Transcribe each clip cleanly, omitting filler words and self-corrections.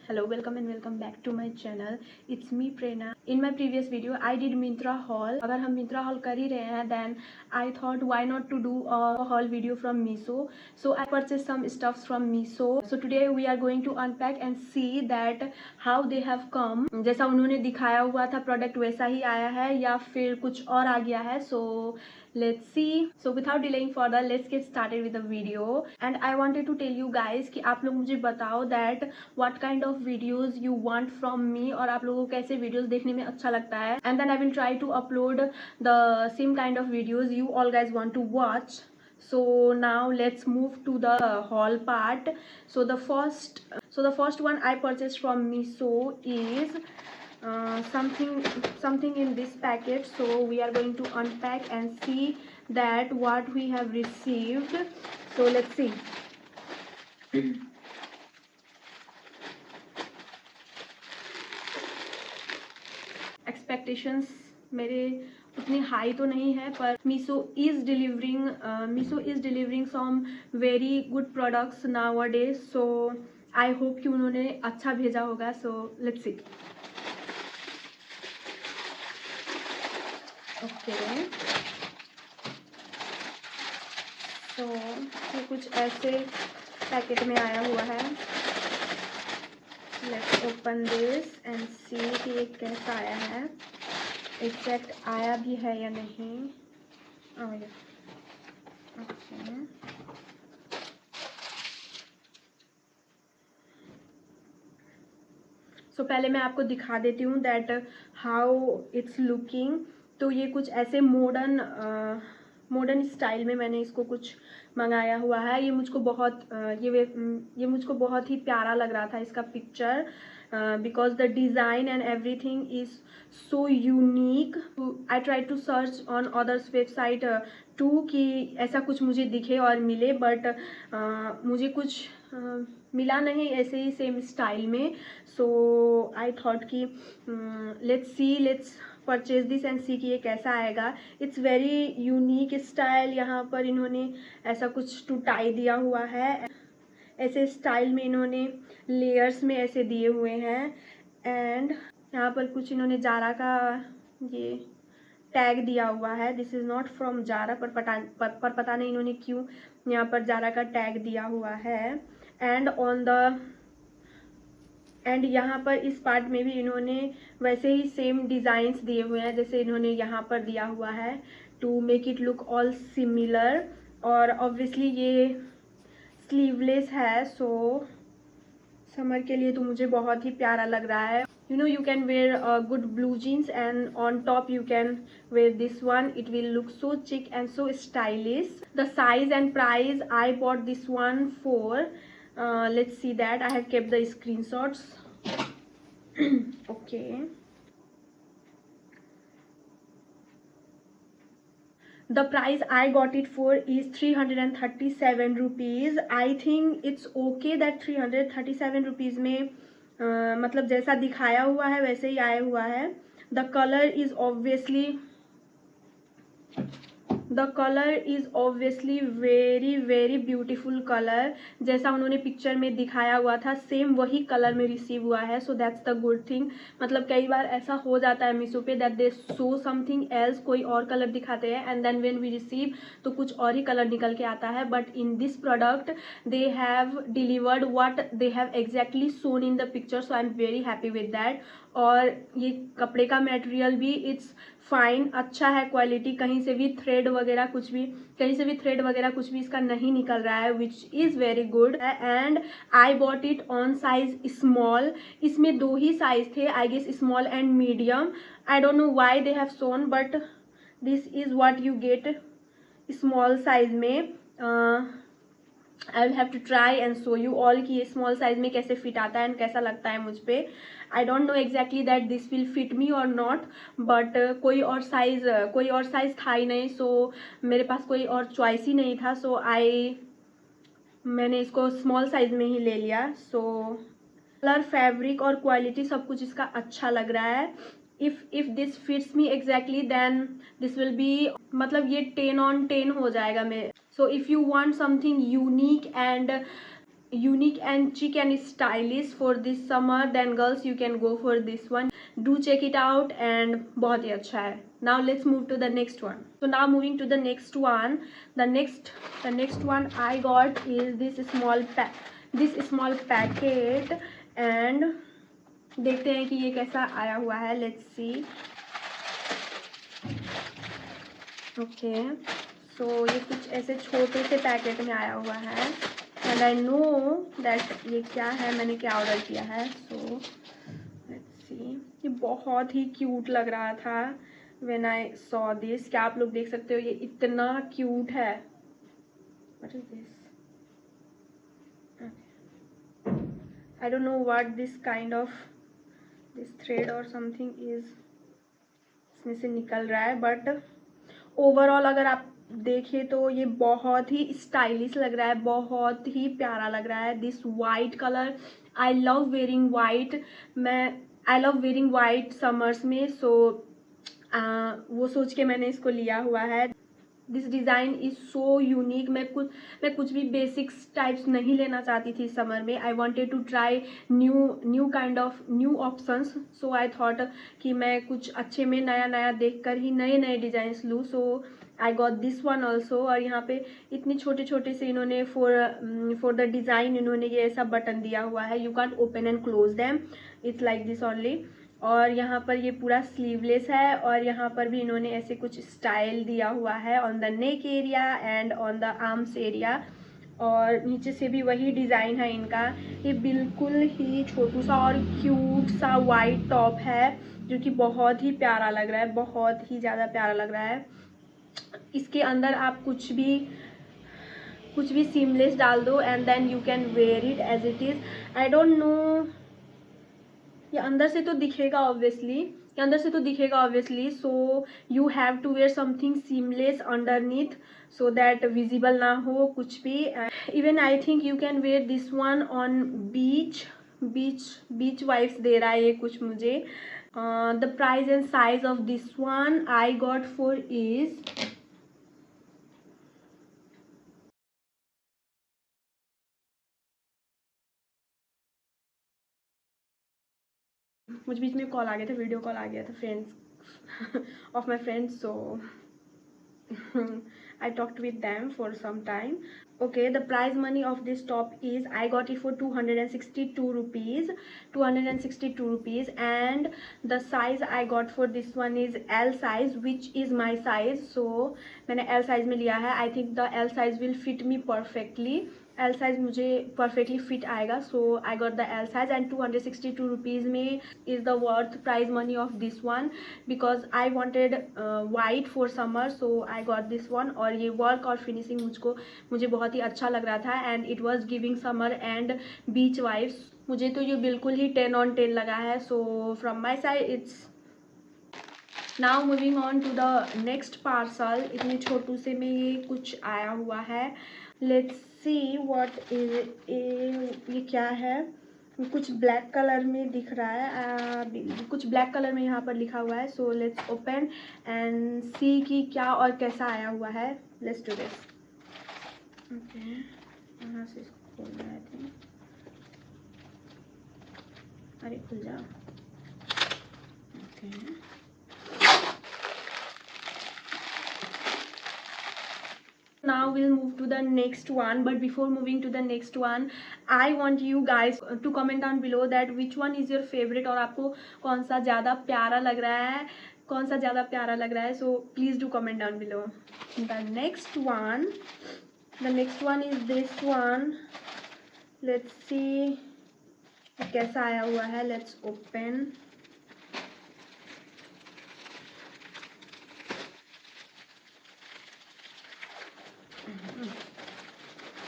Hello, welcome and welcome back to my channel. It's me Prerna. In my previous video I did Myntra haul. अगर हम Myntra haul कर ही रहे हैं then I thought why not to do a haul video from Meesho. So I purchased some stuffs from Meesho. So today we are going to unpack and see that how they have come. जैसा उन्होंने दिखाया हुआ था product वैसा ही आया है या फिर कुछ और आ गया है. So let's see. So without delaying further, let's get started with the video. And I wanted to tell you guys कि आप लोग मुझे बताओ that what kind of videos you want from me और आप लोगों को कैसे videos देखने में अच्छा लगता है. And then I will try to upload the same kind of videos you all guys want to watch. So now let's move to the haul part. So the first one I purchased from Meesho is something in this packet. So we are going to unpack and see that what we have received. So let's see. Expectations मेरे उतनी high तो नहीं है पर Meesho is delivering some very good products nowadays. So I hope कि उन्होंने अच्छा भेजा होगा. So let's see. Okay. तो ये कुछ ऐसे पैकेट में आया हुआ है. Let's open this and see कि ये कैसा आया है. एग्जैक्ट आया भी है या नहीं. ओके. सो पहले मैं आपको दिखा देती हूँ दैट हाउ इट्स लुकिंग. तो ये कुछ ऐसे मॉडर्न स्टाइल में मैंने इसको कुछ मंगाया हुआ है. ये मुझको बहुत ही प्यारा लग रहा था इसका picture because the design and everything is so unique. I try to search on others website to कि ऐसा कुछ मुझे दिखे और मिले बट मुझे कुछ मिला नहीं ऐसे ही सेम स्टाइल में. सो आई थॉट कि लेट्स परचेज दिस एंड सी कि ये कैसा आएगा. It's very unique style. यहाँ पर इन्होंने ऐसा कुछ टू टाई दिया हुआ है. ऐसे स्टाइल में इन्होंने लेयर्स में ऐसे दिए हुए हैं. एंड यहाँ पर कुछ इन्होंने जारा का ये टैग दिया हुआ है. This is not from Zara पर पता नहीं इन्होंने क्यों यहाँ पर जारा का टैग दिया हुआ है. एंड यहाँ पर इस पार्ट में भी इन्होंने वैसे ही सेम डिज़ाइंस दिए हुए हैं जैसे इन्होंने यहाँ पर दिया हुआ है to make it look all similar. और ऑब्वियसली ये स्लीवलेस है. सो समर के लिए तो मुझे बहुत ही प्यारा लग रहा है. You can wear good blue jeans and on top you can wear this one. It will look so chic and so stylish. The size and price I bought this one for. Let's see that. I have kept the screenshots. Okay. The price I got it for is 337 rupees. I think it's okay that 337 rupees में मतलब जैसा दिखाया हुआ है वैसे ही आया हुआ है. The color is obviously very very beautiful color. जैसा उन्होंने पिक्चर में दिखाया हुआ था सेम वही कलर में रिसीव हुआ है. So that's the good thing. मतलब कई बार ऐसा हो जाता है मीशो पे that they show something else, कोई और कलर दिखाते हैं and then when we receive तो कुछ और ही कलर निकल के आता है. But in this product they have delivered what they have exactly shown in the picture. So I am very happy with that. और ये कपड़े का मटेरियल भी इट्स फाइन, अच्छा है क्वालिटी. कहीं से भी थ्रेड वगैरह कुछ भी इसका नहीं निकल रहा है which is very good. And I bought it on size small. इसमें 2 ही साइज थे I guess, small and medium. I don't know why they have sewn but this is what you get small size में. I will have to try and show you all कि ये small size में कैसे fit आता है and कैसा लगता है मुझ पे. I don't know exactly that this will fit me और नॉट बट कोई और साइज था ही नहीं. सो मेरे पास कोई और चॉइस ही नहीं था. सो मैंने इसको स्मॉल साइज में ही ले लिया. सो कलर, फैब्रिक और क्वालिटी सब कुछ इसका अच्छा लग रहा है. if this fits me exactly then this will be मतलब ये 10 on 10 हो जाएगा. मैं so if you want something unique and unique and chic and stylish for this summer, then girls you can go for this one. Do check it out and बहुत ही अच्छा है. Now let's move to the next one. So now moving to the next one. The next one I got is this small packet and देखते हैं कि ये कैसा आया हुआ है. Let's see. ओके सो ये कुछ ऐसे छोटे से पैकेट में आया हुआ है एंड आई नो दैट ये क्या है, मैंने क्या ऑर्डर किया है. सो लेट्स सी. ये बहुत ही क्यूट लग रहा था व्हेन आई सॉ दिस. क्या आप लोग देख सकते हो, ये इतना क्यूट है. What is this? I don't know what this kind of this thread और समथिंग इज इसमें से निकल रहा है, बट ओवरऑल अगर आप देखें तो ये बहुत ही स्टाइलिश लग रहा है, बहुत ही प्यारा लग रहा है. This white colour, I love wearing white. I love wearing white summers में. सो वो सोच के मैंने इसको लिया हुआ है. This design is so unique. मैं कुछ भी बेसिक्स टाइप्स नहीं लेना चाहती थी समर में. I wanted to try new kind of new options. So I thought कि मैं कुछ अच्छे में नया देख कर ही नए डिज़ाइंस लूँ. So I got this one also. और यहाँ पे इतने छोटे से इन्होंने फॉर द डिज़ाइन इन्होंने ये ऐसा बटन दिया हुआ है. You can open and close them. It's like this only. और यहाँ पर ये पूरा स्लीवलेस है और यहाँ पर भी इन्होंने ऐसे कुछ स्टाइल दिया हुआ है on the neck area and on the arms area. और नीचे से भी वही डिज़ाइन है इनका. ये बिल्कुल ही छोटू सा और क्यूट सा वाइट टॉप है जो कि बहुत ही प्यारा लग रहा है, बहुत ही ज़्यादा प्यारा लग रहा है. इसके अंदर आप कुछ भी सीमलेस डाल दो and then you can wear it as it is. I don't know, ये अंदर से तो दिखेगा obviously. So you have to wear something seamless underneath so that visible ना हो कुछ भी. Even I think you can wear this one on beach vibes दे रहा है ये कुछ मुझे. The price and size of this one I got for is मुझे बीच में कॉल आ गया था, वीडियो कॉल आ गया था friends of my friends. So I talked with them for some time. Okay, the price money of this top is I got it for 262 rupees. 262 rupees, and the size I got for this one is L size, which is my size. So मैंने L size में लिया है. I think the L size will fit me perfectly. L size मुझे perfectly fit आएगा. So I got the L size and 262 rupees में is the worth price money of this one because I wanted white for summer. So I got this one. और ये work और finishing मुझे बहुत ही अच्छा लग रहा था and it was giving summer and beach vibes. मुझे तो ये बिल्कुल ही 10 on 10 लगा है. So from my side it's. Now moving on to the next parcel. इतने छोटू से में ये कुछ आया हुआ है. Let's see what is. ये क्या है? कुछ ब्लैक कलर में दिख रहा है. कुछ ब्लैक कलर में यहाँ पर लिखा हुआ है. सो लेट्स ओपन एंड सी कि क्या और कैसा आया हुआ है. Let's do this. ओके, यहाँ से इसको खोलना है. आई थिंक, अरे खुल जा. Okay, now we'll move to the next one, but before moving to the next one I want you guys to comment down below that which one is your favorite और आपको कौन सा ज़्यादा प्यारा लग रहा है. So please do comment down below. The next one is this one. let's see कैसा आया हुआ है. let's open.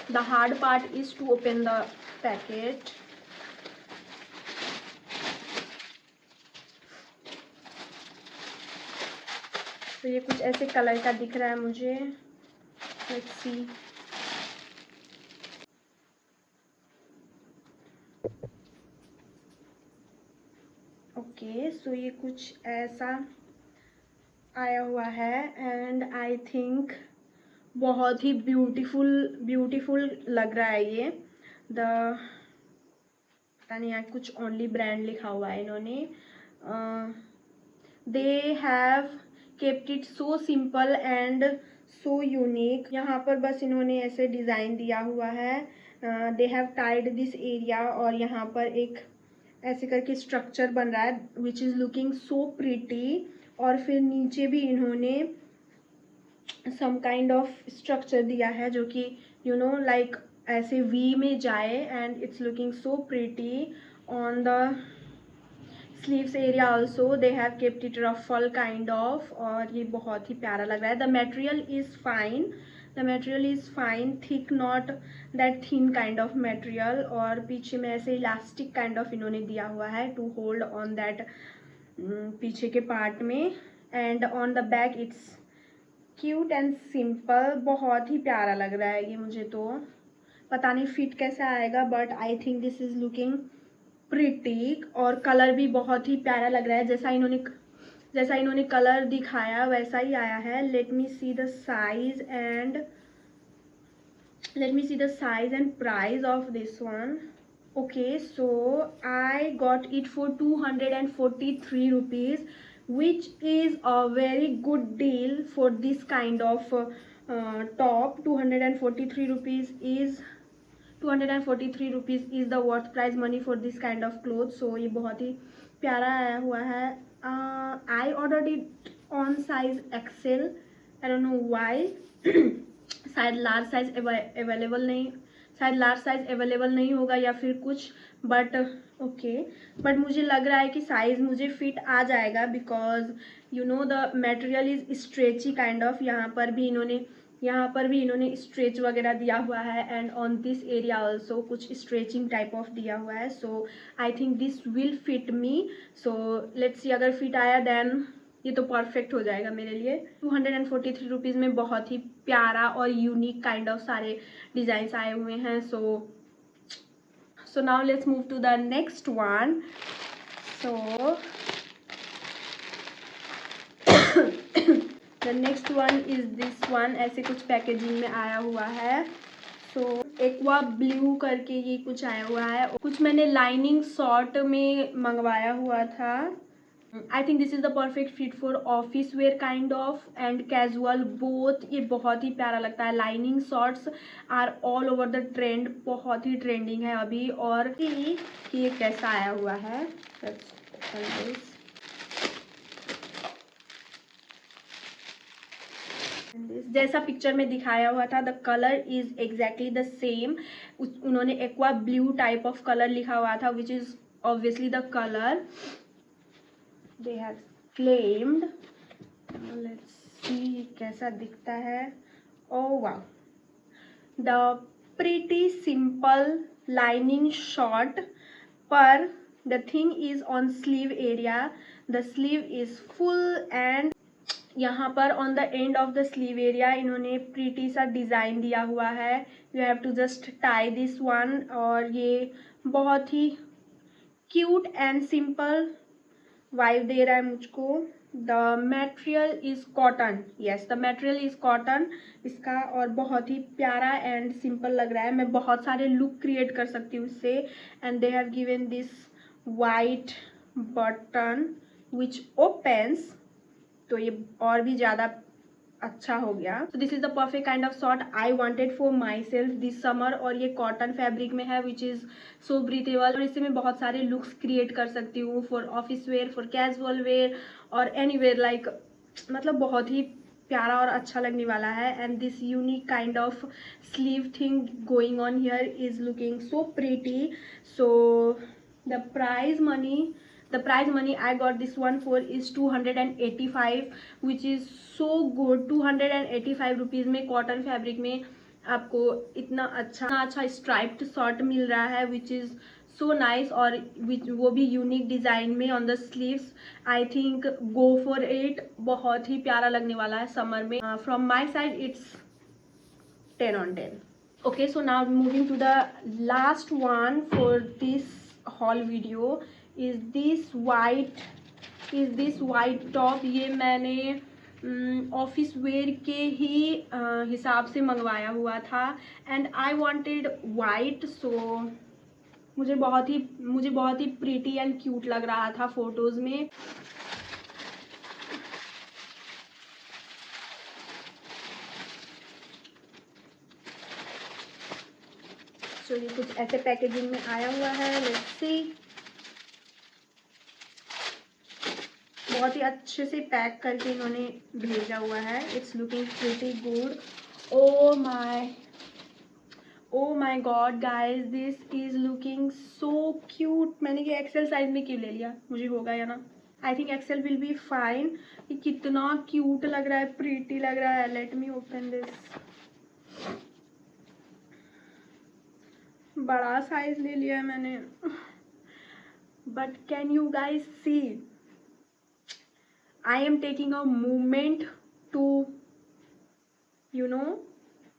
The hard part is to open the packet. तो ये कुछ ऐसे कलर का दिख रहा है मुझे. Let's see. ओके, सो ये कुछ ऐसा आया हुआ है एंड आई थिंक बहुत ही ब्यूटीफुल लग रहा है ये. द पता नहीं यहाँ कुछ ओनली ब्रांड लिखा हुआ है इन्होंने. दे have kept it so simple and so unique. यहाँ पर बस इन्होंने ऐसे डिज़ाइन दिया हुआ है. They have Tide this area और यहाँ पर एक ऐसे करके स्ट्रक्चर बन रहा है which is looking so pretty. और फिर नीचे भी इन्होंने सम काइंड ऑफ स्ट्रक्चर दिया है जो कि यू नो लाइक ऐसे वी में जाए and it's looking so pretty. On the sleeves area also they have kept it ruffle kind of. और ये बहुत ही प्यारा लग रहा है. The material is fine. The material is fine, thick, not that thin kind of material. और पीछे में ऐसे इलास्टिक काइंड ऑफ इन्होंने दिया हुआ है टू होल्ड ऑन दैट पीछे के पार्ट में. And on the back it's cute and simple. बहुत ही प्यारा लग रहा है ये मुझे. तो पता नहीं फिट कैसा आएगा but I think this is looking pretty. और कलर भी बहुत ही प्यारा लग रहा है. जैसा इन्होंने कलर दिखाया वैसा ही आया है. Let me see the size and price of this one. Okay, so I got it for 243 rupees, which is a very good deal for this kind of top. 243 rupees is 243 rupees is the worth price money for this kind of clothes. So ये बहुत ही प्यारा आया हुआ है. I ordered it on size XL. I don't know why. शायद large size available नहीं होगा या फिर कुछ. बट ओके, बट मुझे लग रहा है कि साइज़ मुझे फिट आ जाएगा because you know the material is stretchy kind of. यहाँ पर भी इन्होंने स्ट्रेच वगैरह दिया हुआ है. And on this area also कुछ स्ट्रेचिंग टाइप ऑफ दिया हुआ है. So I think this will fit me. So let's see, अगर फिट आया देन ये तो परफेक्ट हो जाएगा मेरे लिए. 243 रुपीज़ में बहुत ही प्यारा और यूनिक काइंड ऑफ सारे डिज़ाइंस आए हुए हैं. So now let's move to the next one. So the next one is this one. ऐसे कुछ पैकेजिंग में आया हुआ है. सो एक्वा ब्लू करके ये कुछ आया हुआ है. कुछ मैंने लाइनिंग शॉर्ट में मंगवाया हुआ था. I think this is the perfect fit for office wear kind of and casual both. ये बहुत ही प्यारा लगता है. Lining shorts are all over the trend. बहुत ही ट्रेंडिंग है अभी. और कि ये कैसा आया हुआ है. जैसा पिक्चर में दिखाया हुआ था the colour is exactly the same. उन्होंने aqua blue type of colour लिखा हुआ था which is obviously the colour they have claimed. Let's see कैसा दिखता है. Oh wow, the pretty simple lining short, पर the thing is on sleeve area. The sleeve is full and यहाँ पर on the end of the sleeve area इन्होंने pretty सा design दिया हुआ है. You have to just tie this one. और ये बहुत ही क्यूट एंड सिंपल वाइब दे रहा है मुझको. The material is cotton. Yes, the material is cotton इसका. और बहुत ही प्यारा एंड सिंपल लग रहा है. मैं बहुत सारे लुक क्रिएट कर सकती हूँ इससे. And they have given this white button which opens. तो ये और भी ज़्यादा अच्छा हो गया. तो this is the perfect kind of short I wanted for my self this summer. और ये कॉटन फैब्रिक में है विच इज़ सो ब्रीथेबल. और इससे मैं बहुत सारे लुक्स क्रिएट कर सकती हूँ for office where, for casual wear और एनी वेयर. लाइक मतलब बहुत ही प्यारा और अच्छा लगने वाला है. And this unique kind of sleeve thing going on here is looking so pretty. So the price money I got this one for is 285 which is so good. 285 rupees में कॉटन फैब्रिक में आपको इतना अच्छा striped shirt मिल रहा है which is so nice. और वो भी यूनिक डिज़ाइन में on the sleeves. I think go for it. बहुत ही प्यारा लगने वाला है समर में. From my side it's 10 on 10. Okay, so now moving to the last one for this haul video is this white top. ये मैंने ऑफिस वेयर के ही हिसाब से मंगवाया हुआ था एंड आई वांटेड वाइट, सो मुझे बहुत ही प्रीटी एंड क्यूट लग रहा था फोटोज़ में। सो ये कुछ ऐसे पैकेजिंग में आया हुआ है, लेट्स सी। बहुत ही अच्छे से पैक करके इन्होंने भेजा हुआ है। It's looking pretty good. Oh my God guys, this is looking so cute. मैंने ये एक्सेल साइज में क्यों ले लिया, मुझे होगा या ना। I think XL will be fine. ये कितना क्यूट लग रहा है, प्रीटी लग रहा है। Let me open this. बड़ा साइज ले लिया है मैंने, but can you guys see, I am taking a moment to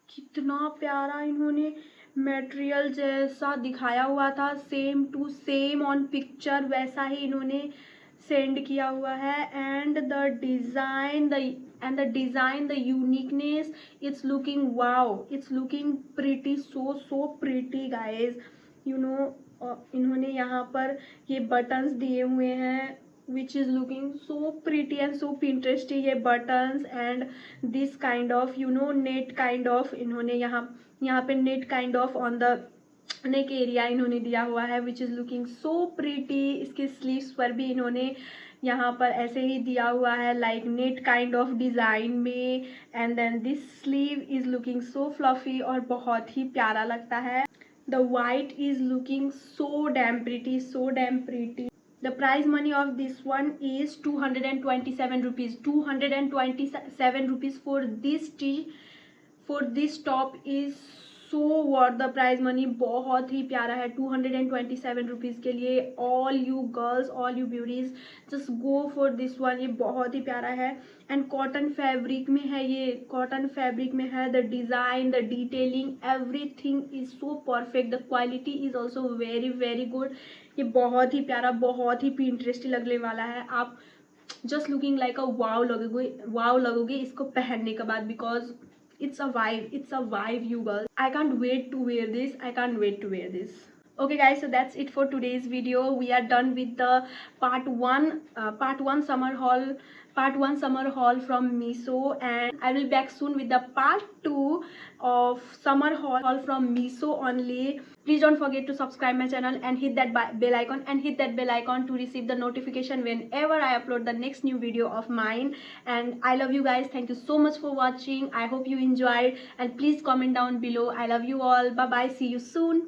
कितना प्यारा इन्होंने मटेरियल जैसा दिखाया हुआ था, same to same on picture वैसा ही इन्होंने सेंड किया हुआ है। And the design, the uniqueness, it's looking wow, it's looking pretty, so pretty guys. इन्होंने यहाँ पर ये बटन्स दिए हुए हैं which is looking so pretty and so Pinteresty। ये buttons and this kind of net kind of इन्होंने यहाँ पे net kind of on the neck area इन्होंने दिया हुआ है which is looking so pretty। इसके sleeves पर भी इन्होंने यहाँ पर ऐसे ही दिया हुआ है like net kind of design में। and then this sleeve is looking so fluffy और बहुत ही प्यारा लगता है। the white is looking so damn pretty। The price money of this one is 227 rupees। 227 rupees for this top is so worth the price money। बहुत ही प्यारा है 227 rupees के लिए। all you girls, all you beauties, just go for this one। ये बहुत ही प्यारा है एंड कॉटन फैब्रिक में है, ये कॉटन फैब्रिक में है। The design, the detailing, everything is so perfect. The quality is also very very good. ये बहुत ही प्यारा, बहुत ही इंटरेस्टिंग लगने वाला है। आप जस्ट लुकिंग लाइक अ वाव लगोगे इसको पहनने के बाद, because it's a vibe you girls। I can't wait to wear this। Okay guys, so that's it for today's video। We are done with the part one summer haul from Miso, and I will back soon with the part 2 of summer haul from Miso only। Please don't forget to subscribe my channel and hit that bell icon to receive the notification whenever I upload the next new video of mine। and I love you guys, thank you so much for watching। I hope you enjoyed, and please comment down below। I love you all, bye bye, see you soon।